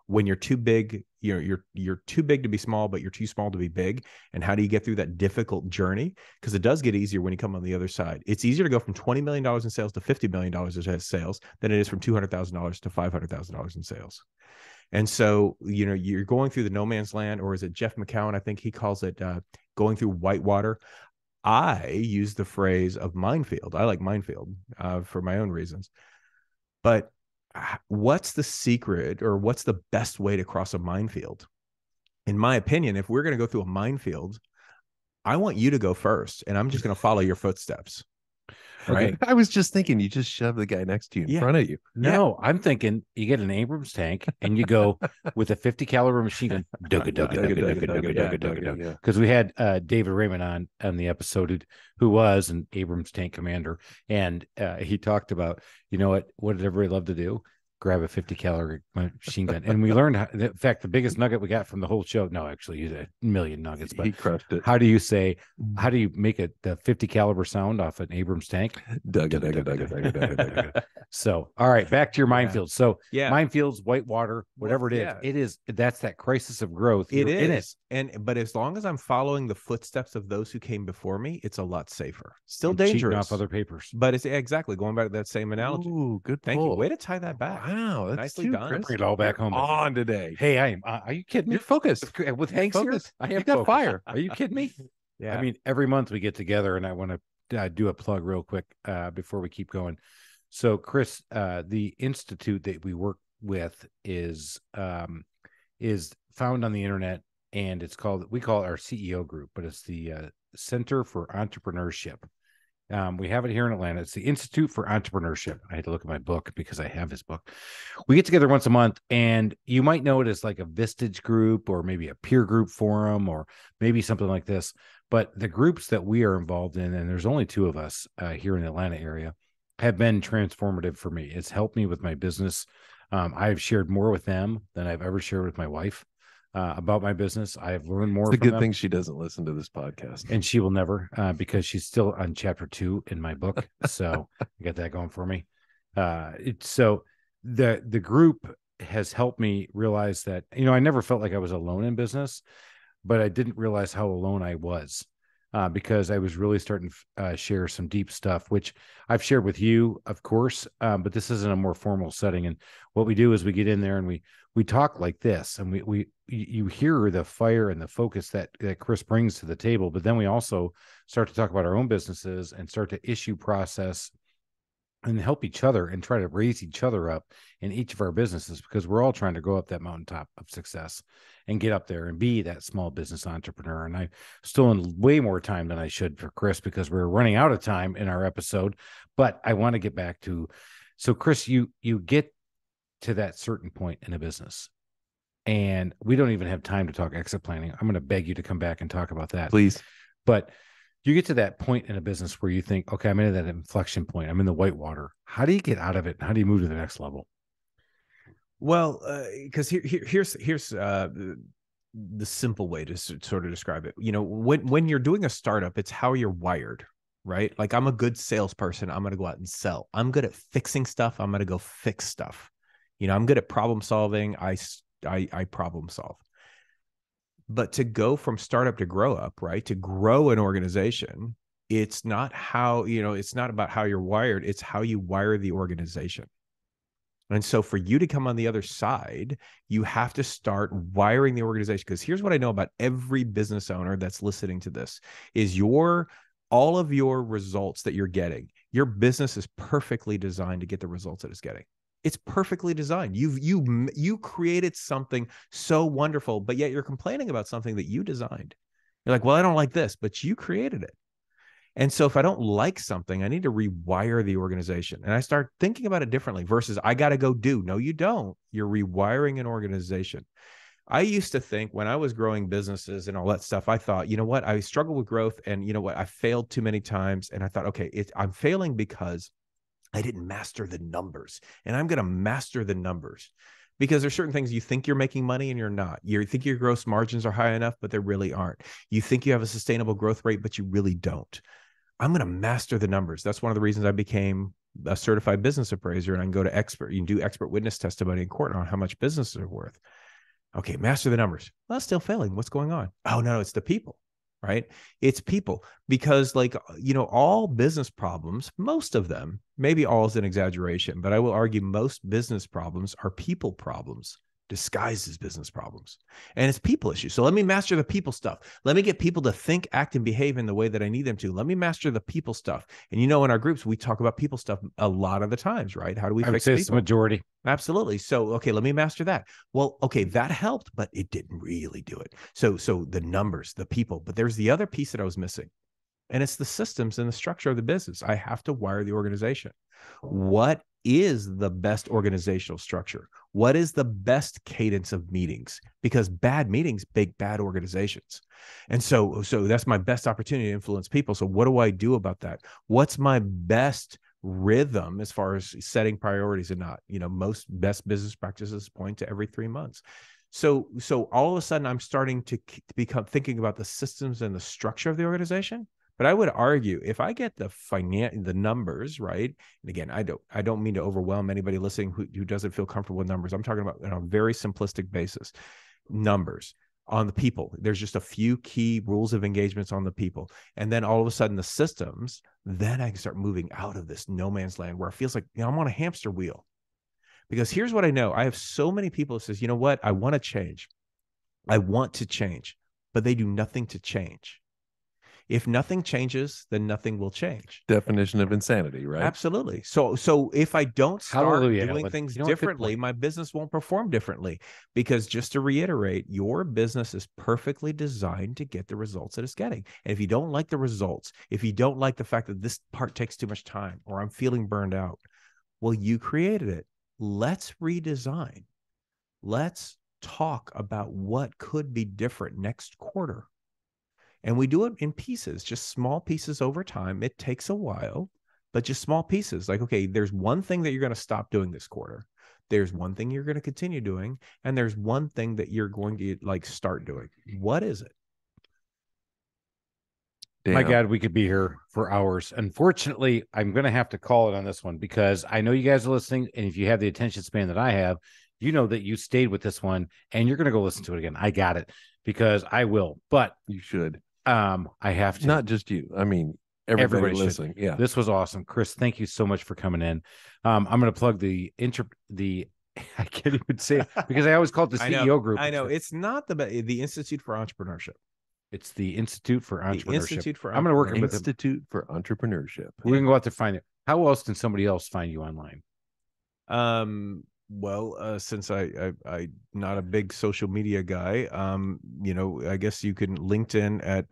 when you're too big, you're too big to be small, but you're too small to be big. And how do you get through that difficult journey? Because it does get easier when you come on the other side. It's easier to go from $20 million in sales to $50 million in sales than it is from $200,000 to $500,000 in sales. And so, you know, you're going through the no man's land, or is it Jeff McCown? I think he calls it going through whitewater. I use the phrase of minefield. I like minefield for my own reasons. But what's the secret, or what's the best way to cross a minefield? In my opinion, if we're going to go through a minefield, I want you to go first, and I'm just going to follow your footsteps. Right. I was just thinking, you just shove the guy next to you in front of you. No, I'm thinking you get an Abrams tank and you go with a 50 caliber machine gun. Because we had David Raymond on the episode, who was an Abrams tank commander, and he talked about, you know what did everybody love to do? Grab a 50 caliber machine gun. And we learned in fact, the biggest nugget we got from the whole show, no, actually you had a million nuggets, but he crushed it. how do you make it the 50 caliber sound off an Abrams tank? So, all right, back to your minefield. So minefields, whitewater, whatever that's that crisis of growth. It is. But as long as I'm following the footsteps of those who came before me, it's a lot safer. Still dangerous. Off other papers. But it's exactly going back to that same analogy. Ooh, good. Thank you. Way to tie that back. Wow, that's nicely done. Bring it all back home on today. Hey, I am. Are you kidding me? You're focused with Hank's here. I have got fire. Are you kidding me? Yeah. I mean, every month we get together, and I want to do a plug real quick before we keep going. So, Chris, the institute that we work with is found on the internet, and we call it our CEO group, but it's the Center for Entrepreneurship. We have it here in Atlanta. It's the Institute for Entrepreneurship. I had to look at my book because I have his book. We get together once a month, and you might know it as like a Vistage group, or maybe a peer group forum, or maybe something like this. But the groups that we are involved in, and there's only 2 of us here in the Atlanta area, have been transformative for me. It's helped me with my business. I've shared more with them than I've ever shared with my wife about my business. I have learned more. It's a good thing she doesn't listen to this podcast, and she will never, because she's still on chapter 2 in my book. So I got that going for me. So the group has helped me realize that, you know, I never felt like I was alone in business, but I didn't realize how alone I was. Because I was really starting to share some deep stuff, which I've shared with you, of course, but this is in a more formal setting. And what we do is we get in there and we talk like this, and we you hear the fire and the focus that Chris brings to the table, but then we also start to talk about our own businesses and start to issue process and help each other and try to raise each other up in each of our businesses, because we're all trying to go up that mountaintop of success and get up there and be that small business entrepreneur. And I still in way more time than I should for Chris, because we're running out of time in our episode, but I want to get back to, so Chris, you get to that certain point in a business and we don't even have time to talk exit planning. I'm going to beg you to come back and talk about that. Please. But you get to that point in a business where you think, okay, I'm in that inflection point. I'm in the whitewater. How do you get out of it? How do you move to the next level? Well, because here's the simple way to sort of describe it. You know, when you're doing a startup, it's how you're wired, right? Like, I'm a good salesperson. I'm going to go out and sell. I'm good at fixing stuff. I'm going to go fix stuff. You know, I'm good at problem solving. I problem solve. But to go from startup to grow up, right? To grow an organization, it's not how, you know, it's not about how you're wired. It's how you wire the organization. And so for you to come on the other side, you have to start wiring the organization. Because here's what I know about every business owner that's listening to this is all of your results that you're getting, your business is perfectly designed to get the results that it's getting. It's perfectly designed. You created something so wonderful, but yet you're complaining about something that you designed. You're like, well, I don't like this, but you created it. And so if I don't like something, I need to rewire the organization. And I start thinking about it differently versus I got to go do. No, you don't. You're rewiring an organization. I used to think when I was growing businesses and all that stuff, I thought, you know what? I struggled with growth and you know what? I failed too many times. And I thought, okay, I'm failing because I didn't master the numbers, and I'm going to master the numbers, because there's certain things you think you're making money and you're not. You think your gross margins are high enough, but they really aren't. You think you have a sustainable growth rate, but you really don't. I'm going to master the numbers. That's one of the reasons I became a certified business appraiser, and I can go to expert. You can do expert witness testimony in court on how much businesses are worth. Okay, master the numbers. Well, still failing. What's going on? Oh, no, it's the people. Right? It's people, because like, you know, all business problems, most of them, maybe all is an exaggeration, but I will argue most business problems are people problems disguised as business problems. And it's people issues. So let me master the people stuff. Let me get people to think, act, and behave in the way that I need them to. Let me master the people stuff. And you know, in our groups, we talk about people stuff a lot of the times, right? How do we fix people? It's the majority. Absolutely. So, okay, let me master that. Well, okay, that helped, but it didn't really do it. So the numbers, the people, but there's the other piece that I was missing. And it's the systems and the structure of the business. I have to wire the organization. What is the best organizational structure? What is the best cadence of meetings? Because bad meetings make bad organizations. And so that's my best opportunity to influence people. So what do I do about that? What's my best rhythm as far as setting priorities and not? You know, most best business practices point to every 3 months. So all of a sudden I'm starting to become thinking about the systems and the structure of the organization. But I would argue if I get the numbers right, and again, I don't mean to overwhelm anybody listening who doesn't feel comfortable with numbers. I'm talking about on a very simplistic basis, numbers on the people. There's just a few key rules of engagements on the people. And then all of a sudden the systems, then I can start moving out of this no man's land where it feels like, you know, I'm on a hamster wheel. Because here's what I know. I have so many people who says, you know what? I want to change. I want to change, but they do nothing to change. If nothing changes, then nothing will change. Definition of insanity, right? Absolutely. So if I don't start doing things differently, my business won't perform differently. Because just to reiterate, your business is perfectly designed to get the results that it's getting. And if you don't like the results, if you don't like the fact that this part takes too much time or I'm feeling burned out, well, you created it. Let's redesign. Let's talk about what could be different next quarter. And we do it in pieces, just small pieces over time. It takes a while, but just small pieces. Like, okay, there's one thing that you're going to stop doing this quarter. There's one thing you're going to continue doing. And there's one thing that you're going to like start doing. What is it? Damn. My God, we could be here for hours. Unfortunately, I'm going to have to call it on this one because I know you guys are listening. And if you have the attention span that I have, you know that you stayed with this one and you're going to go listen to it again. I got it because I will, but you should. I have to. Not just you. I mean, everybody listening. Yeah. This was awesome. Chris, thank you so much for coming in. I'm going to plug the I can't even say it because I always call it the CEO group. I know. It's not the Institute for Entrepreneurship. It's the Institute for Entrepreneurship. The Institute for I'm going to work with them. Institute for Entrepreneurship. We're going to go out to find it. How else can somebody else find you online? Well, since I'm not a big social media guy, I guess you can LinkedIn at,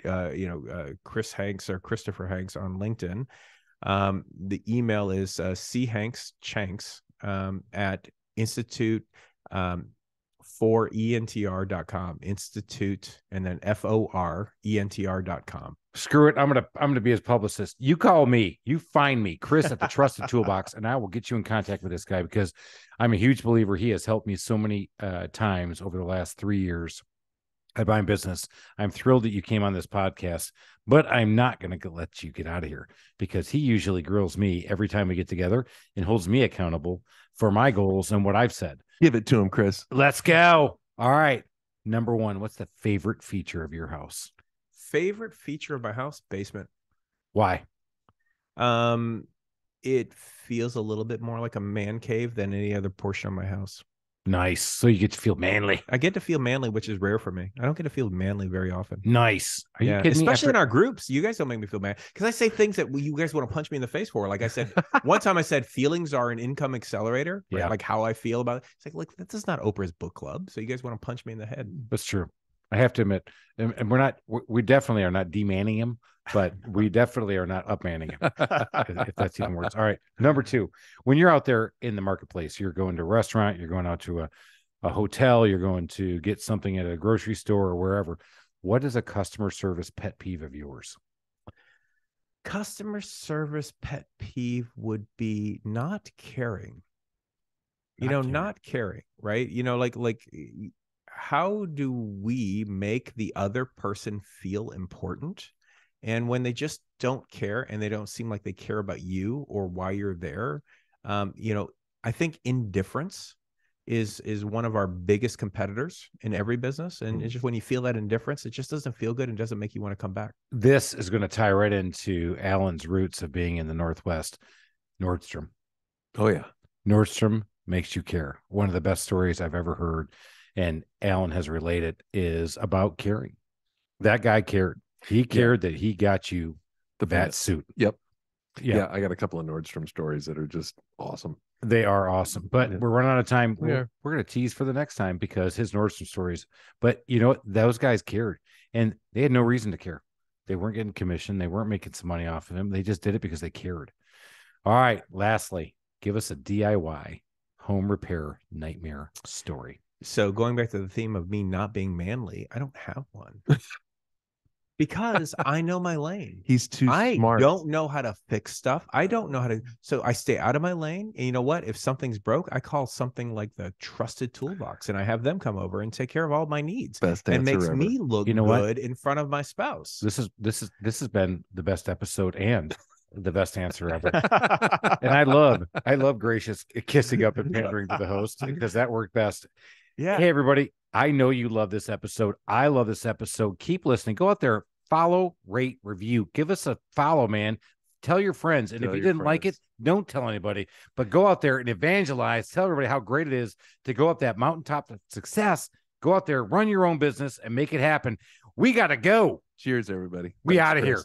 Chris Hanks or Christopher Hanks on LinkedIn. The email is chanks at Institute for ENTR.com, Institute, and then FORENTR.com. Screw it. I'm gonna be his publicist. You call me, you find me, Chris at the Trusted Toolbox, and I will get you in contact with this guy because I'm a huge believer. He has helped me so many times over the last 3 years at my business. I'm thrilled that you came on this podcast, but I'm not going to let you get out of here because he usually grills me every time we get together and holds me accountable for my goals and what I've said. Give it to him, Chris. Let's go. All right. Number one, what's the favorite feature of your house? Favorite feature of my house? Basement. Why? It feels a little bit more like a man cave than any other portion of my house. Nice. So you get to feel manly. I get to feel manly, which is rare for me. I don't get to feel manly very often. Nice. Are you kidding Especially me? in our groups. You guys don't make me feel manly because I say things that you guys want to punch me in the face for. Like I said, one time I said feelings are an income accelerator. Right? Yeah. Like how I feel about it. It's like, look, this is not Oprah's book club. So you guys want to punch me in the head. That's true. I have to admit, and we definitely are not demanning him, but we definitely are not upmanning him, if that's even worse. All right. Number two, when you're out there in the marketplace, you're going to a restaurant, you're going out to a hotel, you're going to get something at a grocery store or wherever. What is a customer service pet peeve of yours? Customer service pet peeve would be not caring. Not caring, right? Like how do we make the other person feel important? And when they just don't care and they don't seem like they care about you or why you're there, I think indifference is one of our biggest competitors in every business. And it's just when you feel that indifference, it just doesn't feel good and doesn't make you want to come back. This is going to tie right into Alan's roots of being in the Northwest. Nordstrom. Oh, yeah. Nordstrom makes you care. One of the best stories I've ever heard, and Alan has related, is about caring. That guy cared. He cared that he got you that suit. Yep. Yeah. I got a couple of Nordstrom stories that are just awesome. They are awesome, but we're running out of time. We're going to tease for the next time because his Nordstrom stories, but you know what? Those guys cared and they had no reason to care. They weren't getting commission. They weren't making some money off of him. They just did it because they cared. All right. Lastly, give us a DIY home repair nightmare story. So going back to the theme of me not being manly, I don't have one. Because I know my lane. He's too smart. I don't know how to fix stuff. I don't know how to. So I stay out of my lane. And you know what? If something's broke, I call something like the Trusted Toolbox, and I have them come over and take care of all my needs. Best answer and makes ever. me look good in front of my spouse. This has been the best episode and the best answer ever. And I love gracious kissing up and pandering to the host because that worked best. Yeah. Hey, everybody. I know you love this episode. I love this episode. Keep listening. Go out there, follow, rate, review. Give us a follow, man. Tell your friends. And if you didn't like it, don't tell anybody. But go out there and evangelize. Tell everybody how great it is to go up that mountaintop of success. Go out there, run your own business, and make it happen. We got to go. Cheers, everybody. We out of here.